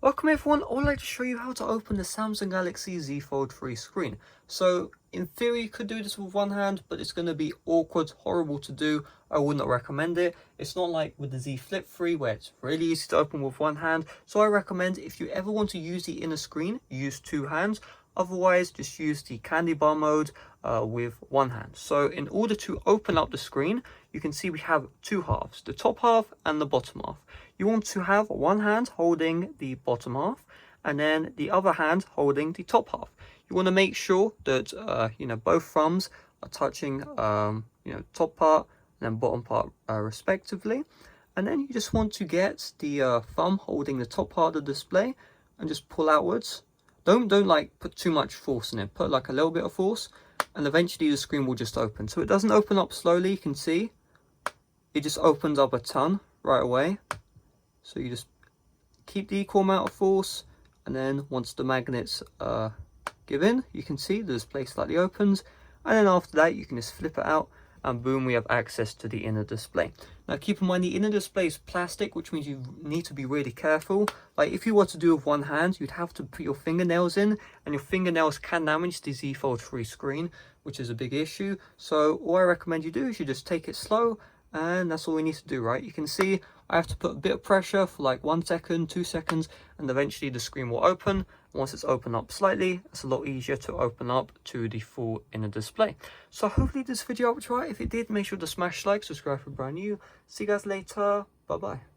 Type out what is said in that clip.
Welcome everyone, I would like to show you how to open the Samsung Galaxy Z Fold 3 screen. So in theory you could do this with one hand, but it's going to be awkward, horrible to do. I would not recommend it. It's not like with the Z Flip 3 where it's really easy to open with one hand. So I recommend if you ever want to use the inner screen, use two hands. Otherwise just use the candy bar mode with one hand. So in order to open up the screen, you can see we have two halves, the top half and the bottom half. You want to have one hand holding the bottom half and then the other hand holding the top half. You want to make sure that both thumbs are touching top part and then bottom part respectively. And then you just want to get the thumb holding the top part of the display and just pull outwards. Don't like put too much force in it. Put like a little bit of force and eventually the screen will just open. So it doesn't open up slowly, you can see. It just opens up a ton right away. So you just keep the equal amount of force, and then once the magnets give in, you can see the display slightly opens, and then after that you can just flip it out and boom, we have access to the inner display. Now keep in mind the inner display is plastic, which means you need to be really careful. Like if you were to do it with one hand, you'd have to put your fingernails in, and your fingernails can damage the Z Fold 3 screen, which is a big issue. So all I recommend you do is you just take it slow, and that's all we need to do, right? You can see I have to put a bit of pressure for like 1 second, 2 seconds, and eventually the screen will open. Once it's opened up slightly, it's a lot easier to open up to the full inner display. So hopefully this video helped you out. If it did, make sure to smash like, subscribe for brand new. See you guys later. Bye bye.